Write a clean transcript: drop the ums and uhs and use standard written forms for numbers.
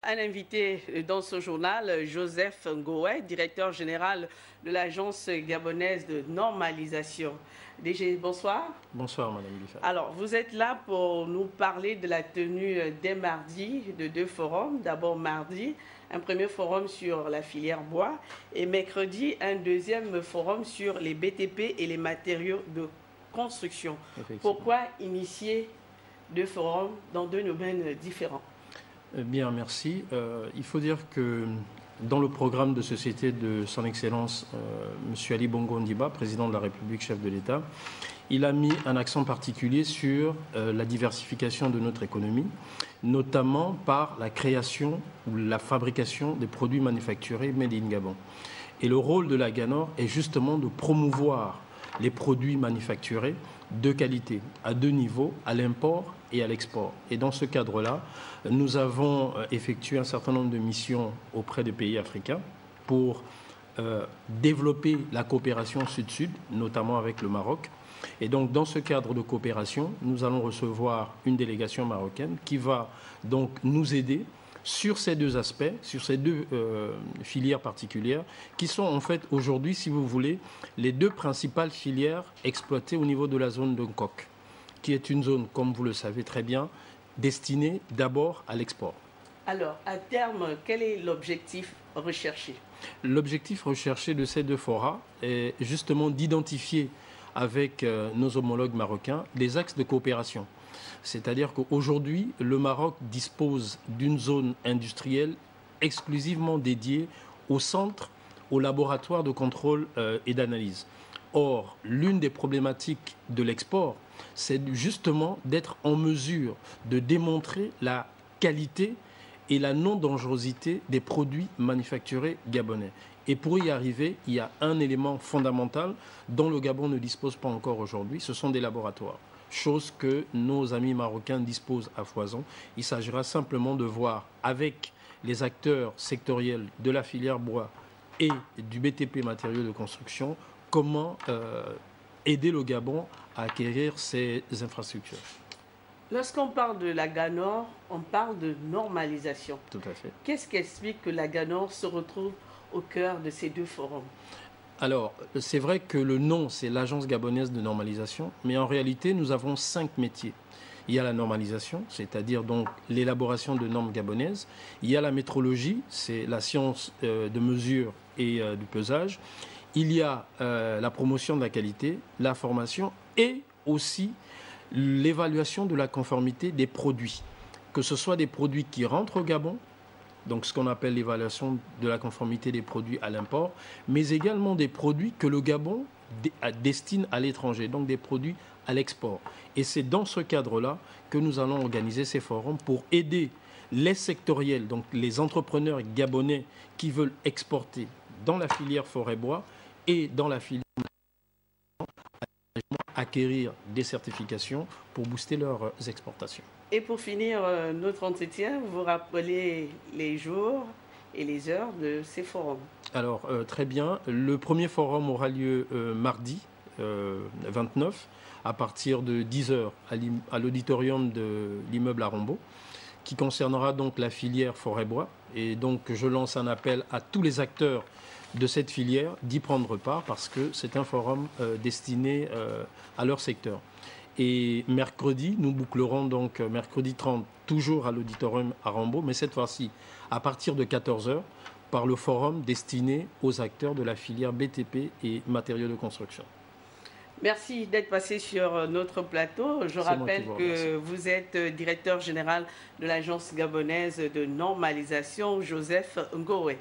Un invité dans ce journal, Joseph Ngoé, directeur général de l'Agence gabonaise de normalisation. DG, bonsoir. Bonsoir, Madame Bifa. Alors, vous êtes là pour nous parler de la tenue dès mardi de deux forums. D'abord, mardi, un premier forum sur la filière bois et mercredi, un deuxième forum sur les BTP et les matériaux de construction. Pourquoi initier deux forums dans deux domaines différents? Bien, merci. Il faut dire que dans le programme de société de son Excellence, M. Ali Bongo Ondimba, président de la République, chef de l'État, il a mis un accent particulier sur la diversification de notre économie, notamment par la création ou la fabrication des produits manufacturés made in Gabon. Et le rôle de la GANOR est justement de promouvoir les produits manufacturés de qualité, à deux niveaux, à l'import et à l'export. Et dans ce cadre-là, nous avons effectué un certain nombre de missions auprès des pays africains pour développer la coopération sud-sud, notamment avec le Maroc. Et donc, dans ce cadre de coopération, nous allons recevoir une délégation marocaine qui va donc nous aider sur ces deux aspects, sur ces deux filières particulières, qui sont en fait aujourd'hui, si vous voulez, les deux principales filières exploitées au niveau de la zone de Nkok, qui est une zone, comme vous le savez très bien, destinée d'abord à l'export. Alors, à terme, quel est l'objectif recherché? L'objectif recherché de ces deux forats est justement d'identifier avec nos homologues marocains les axes de coopération. C'est-à-dire qu'aujourd'hui, le Maroc dispose d'une zone industrielle exclusivement dédiée au centre, au laboratoire de contrôle et d'analyse. Or, l'une des problématiques de l'export, c'est justement d'être en mesure de démontrer la qualité et la non-dangerosité des produits manufacturés gabonais. Et pour y arriver, il y a un élément fondamental dont le Gabon ne dispose pas encore aujourd'hui, ce sont des laboratoires. Chose que nos amis marocains disposent à foison. Il s'agira simplement de voir avec les acteurs sectoriels de la filière bois et du BTP matériaux de construction comment aider le Gabon à acquérir ces infrastructures. Lorsqu'on parle de la GANOR, on parle de normalisation. Tout à fait. Qu'est-ce qui explique que la GANOR se retrouve au cœur de ces deux forums? Alors, c'est vrai que le nom, c'est l'Agence gabonaise de normalisation, mais en réalité, nous avons 5 métiers. Il y a la normalisation, c'est-à-dire donc l'élaboration de normes gabonaises. Il y a la métrologie, c'est la science de mesure et du pesage. Il y a la promotion de la qualité, la formation et aussi l'évaluation de la conformité des produits, que ce soit des produits qui rentrent au Gabon, donc ce qu'on appelle l'évaluation de la conformité des produits à l'import, mais également des produits que le Gabon destine à l'étranger, donc des produits à l'export. Et c'est dans ce cadre-là que nous allons organiser ces forums pour aider les sectoriels, donc les entrepreneurs gabonais qui veulent exporter dans la filière forêt-bois et dans la filière acquérir des certifications pour booster leurs exportations. Et pour finir notre entretien, vous rappelez les jours et les heures de ces forums. Alors, très bien. Le premier forum aura lieu mardi 29 à partir de 10h à l'auditorium de l'immeuble Arambo, qui concernera donc la filière forêt-bois. Et donc, je lance un appel à tous les acteurs de cette filière d'y prendre part parce que c'est un forum destiné à leur secteur. Et mercredi, nous bouclerons donc mercredi 30, toujours à l'auditorium Arambo, mais cette fois-ci à partir de 14h, par le forum destiné aux acteurs de la filière BTP et matériaux de construction. Merci d'être passé sur notre plateau. Je rappelle que vous êtes directeur général de l'Agence gabonaise de normalisation, Joseph Ngoé.